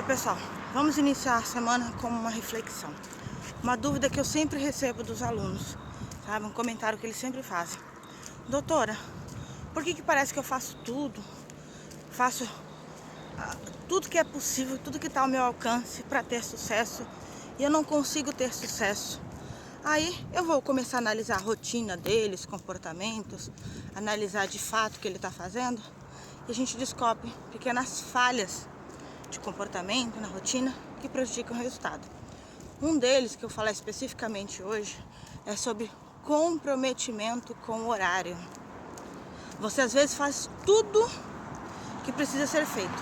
Oi pessoal, vamos iniciar a semana com uma reflexão. Uma dúvida que eu sempre recebo dos alunos, sabe? Um comentário que eles sempre fazem. Doutora, por que parece que eu faço tudo? Faço tudo que é possível, tudo que está ao meu alcance para ter sucesso e eu não consigo ter sucesso. Aí eu vou começar a analisar a rotina deles, comportamentos, analisar de fato o que ele está fazendo e a gente descobre pequenas falhas de comportamento na rotina que prejudicam o resultado. Um deles, que eu falar especificamente hoje, é sobre comprometimento com o horário. Você às vezes faz tudo que precisa ser feito,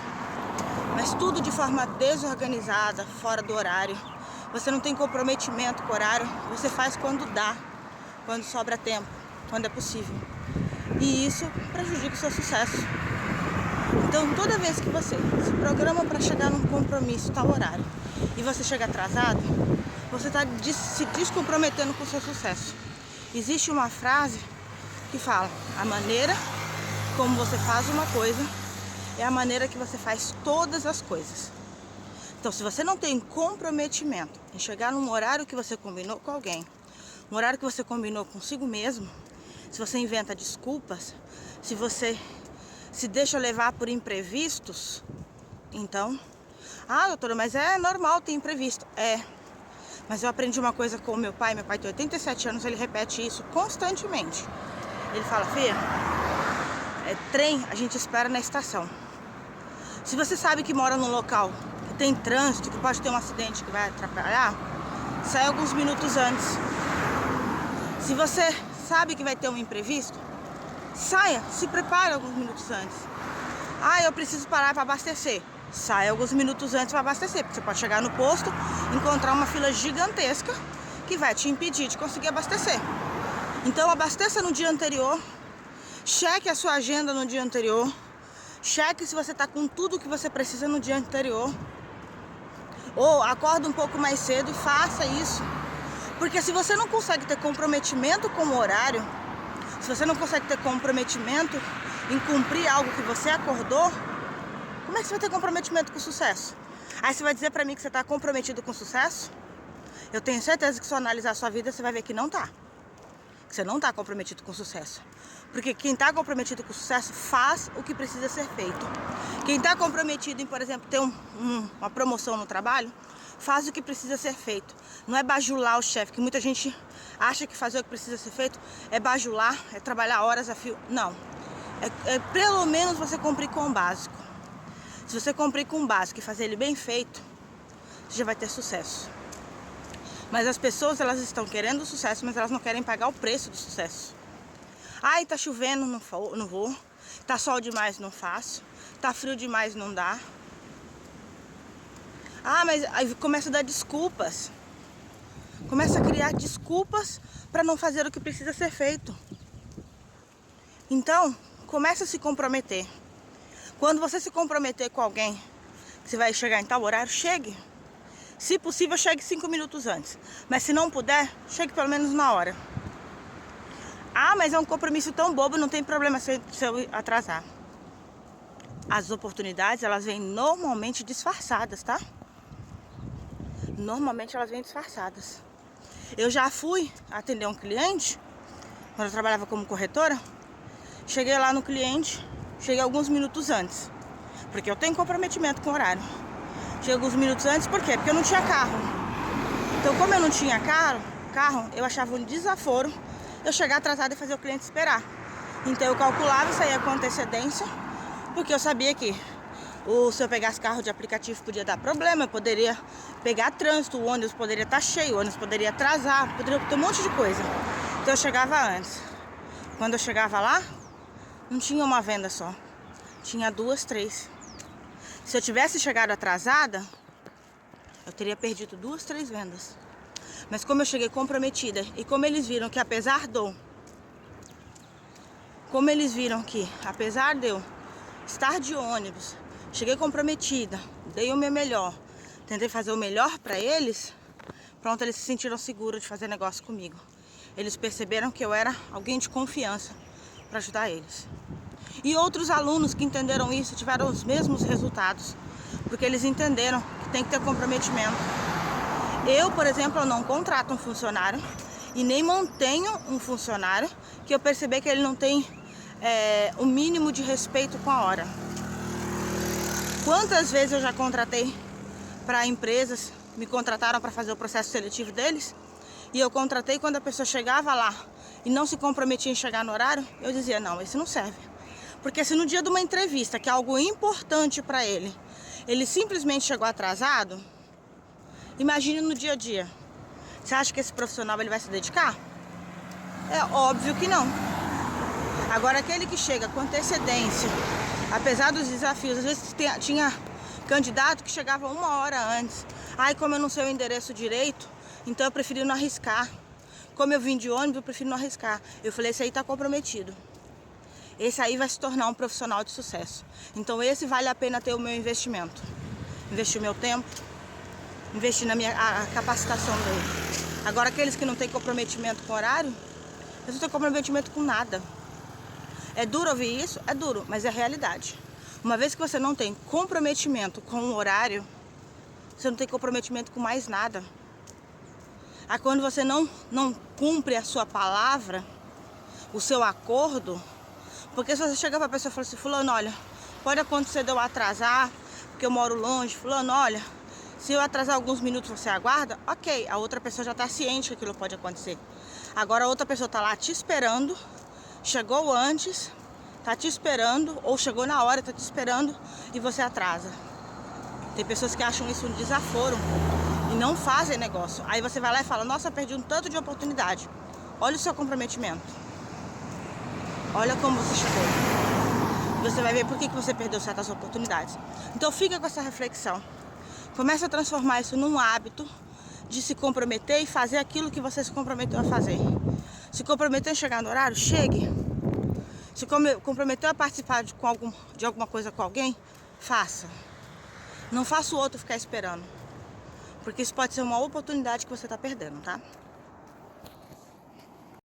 mas tudo de forma desorganizada, fora do horário. Você não tem comprometimento com o horário, você faz quando dá, quando sobra tempo, quando é possível. E isso prejudica o seu sucesso. Então, toda vez que você se programa para chegar num compromisso, tal horário, e você chega atrasado, você está se descomprometendo com o seu sucesso. Existe uma frase que fala: a maneira como você faz uma coisa é a maneira que você faz todas as coisas. Então, se você não tem comprometimento em chegar num horário que você combinou com alguém, um horário que você combinou consigo mesmo, se você inventa desculpas, se você se deixa levar por imprevistos, então, doutora, mas é normal ter imprevisto. Mas eu aprendi uma coisa com o meu pai tem 87 anos, ele repete isso constantemente. Ele fala: filha, trem a gente espera na estação. Se você sabe que mora num local que tem trânsito, que pode ter um acidente que vai atrapalhar, sai alguns minutos antes. Se você sabe que vai ter um imprevisto, saia, se prepare alguns minutos antes. Eu preciso parar para abastecer. Saia alguns minutos antes para abastecer, porque você pode chegar no posto, encontrar uma fila gigantesca que vai te impedir de conseguir abastecer. Então abasteça no dia anterior, cheque a sua agenda no dia anterior, cheque se você está com tudo que você precisa no dia anterior, ou acorda um pouco mais cedo e faça isso. Porque se você não consegue ter comprometimento com o horário, se você não consegue ter comprometimento em cumprir algo que você acordou, como é que você vai ter comprometimento com o sucesso? Aí você vai dizer pra mim que você tá comprometido com o sucesso? Eu tenho certeza que se eu analisar a sua vida, você vai ver que não tá. Que você não tá comprometido com o sucesso. Porque quem tá comprometido com o sucesso faz o que precisa ser feito. Quem tá comprometido em, por exemplo, ter uma promoção no trabalho, faz o que precisa ser feito. Não é bajular o chefe, que muita gente acha que fazer o que precisa ser feito é bajular, é trabalhar horas a fio. Não. É pelo menos você cumprir com o básico. Se você cumprir com o básico e fazer ele bem feito, você já vai ter sucesso. Mas as pessoas, elas estão querendo o sucesso, mas elas não querem pagar o preço do sucesso. Tá chovendo, não vou. Tá sol demais, não faço. Tá frio demais, não dá. Mas aí começa a dar desculpas. Começa a criar desculpas para não fazer o que precisa ser feito. Então, começa a se comprometer. Quando você se comprometer com alguém que você vai chegar em tal horário, chegue. Se possível, chegue 5 minutos antes. Mas se não puder, chegue pelo menos na hora. Mas é um compromisso tão bobo, não tem problema se eu atrasar. As oportunidades, elas vêm normalmente disfarçadas, tá? Normalmente elas vêm disfarçadas. Eu já fui atender um cliente, quando eu trabalhava como corretora. Cheguei lá no cliente, cheguei alguns minutos antes, porque eu tenho comprometimento com o horário. Cheguei alguns minutos antes, por quê? Porque eu não tinha carro. Então, como eu não tinha carro, eu achava um desaforo eu chegar atrasado e fazer o cliente esperar. Então eu calculava isso aí com antecedência, porque eu sabia que se eu pegasse carro de aplicativo podia dar problema, eu poderia pegar trânsito, o ônibus poderia estar cheio, o ônibus poderia atrasar, poderia ter um monte de coisa. Então eu chegava antes. Quando eu chegava lá, não tinha uma venda só, tinha 2, 3. Se eu tivesse chegado atrasada, eu teria perdido 2, 3 vendas. Mas como eu cheguei comprometida e como eles viram que apesar de eu estar de ônibus, cheguei comprometida, dei o meu melhor, tentei fazer o melhor para eles, pronto, eles se sentiram seguros de fazer negócio comigo. Eles perceberam que eu era alguém de confiança para ajudar eles. E outros alunos que entenderam isso tiveram os mesmos resultados. porque eles entenderam que tem que ter comprometimento. Eu, por exemplo, eu não contrato um funcionário e nem mantenho um funcionário que eu perceber que ele não tem o mínimo de respeito com a hora. Quantas vezes eu já contratei para empresas, me contrataram para fazer o processo seletivo deles, e eu contratei quando a pessoa chegava lá e não se comprometia em chegar no horário, eu dizia, não, esse não serve. Porque se no dia de uma entrevista, que é algo importante para ele, ele simplesmente chegou atrasado, imagine no dia a dia. Você acha que esse profissional ele vai se dedicar? É óbvio que não. Agora, aquele que chega com antecedência, apesar dos desafios, às vezes tinha candidato que chegava 1 hora antes. Ai, como eu não sei o endereço direito, então eu preferi não arriscar. Como eu vim de ônibus, eu prefiro não arriscar. Eu falei, esse aí tá comprometido. Esse aí vai se tornar um profissional de sucesso. Então esse vale a pena ter o meu investimento. Investir o meu tempo, investir na a capacitação dele. Agora, aqueles que não têm comprometimento com o horário, eles não têm comprometimento com nada. É duro ouvir isso? É duro, mas é realidade. Uma vez que você não tem comprometimento com o horário, você não tem comprometimento com mais nada. Aí quando você não cumpre a sua palavra, o seu acordo, porque se você chega para a pessoa e fala assim, fulano, olha, pode acontecer de eu atrasar, porque eu moro longe, fulano, olha, se eu atrasar alguns minutos você aguarda, ok, a outra pessoa já está ciente que aquilo pode acontecer. Agora a outra pessoa está lá te esperando, chegou antes, tá te esperando, ou chegou na hora, tá te esperando e você atrasa. Tem pessoas que acham isso um desaforo e não fazem negócio. Aí você vai lá e fala, nossa, eu perdi um tanto de oportunidade. Olha o seu comprometimento. Olha como você chegou. Você vai ver por que você perdeu certas oportunidades. Então fica com essa reflexão. Comece a transformar isso num hábito de se comprometer e fazer aquilo que você se comprometeu a fazer. Se comprometeu a chegar no horário, chegue. Se comprometeu a participar de alguma coisa com alguém, faça. Não faça o outro ficar esperando. Porque isso pode ser uma oportunidade que você está perdendo, tá?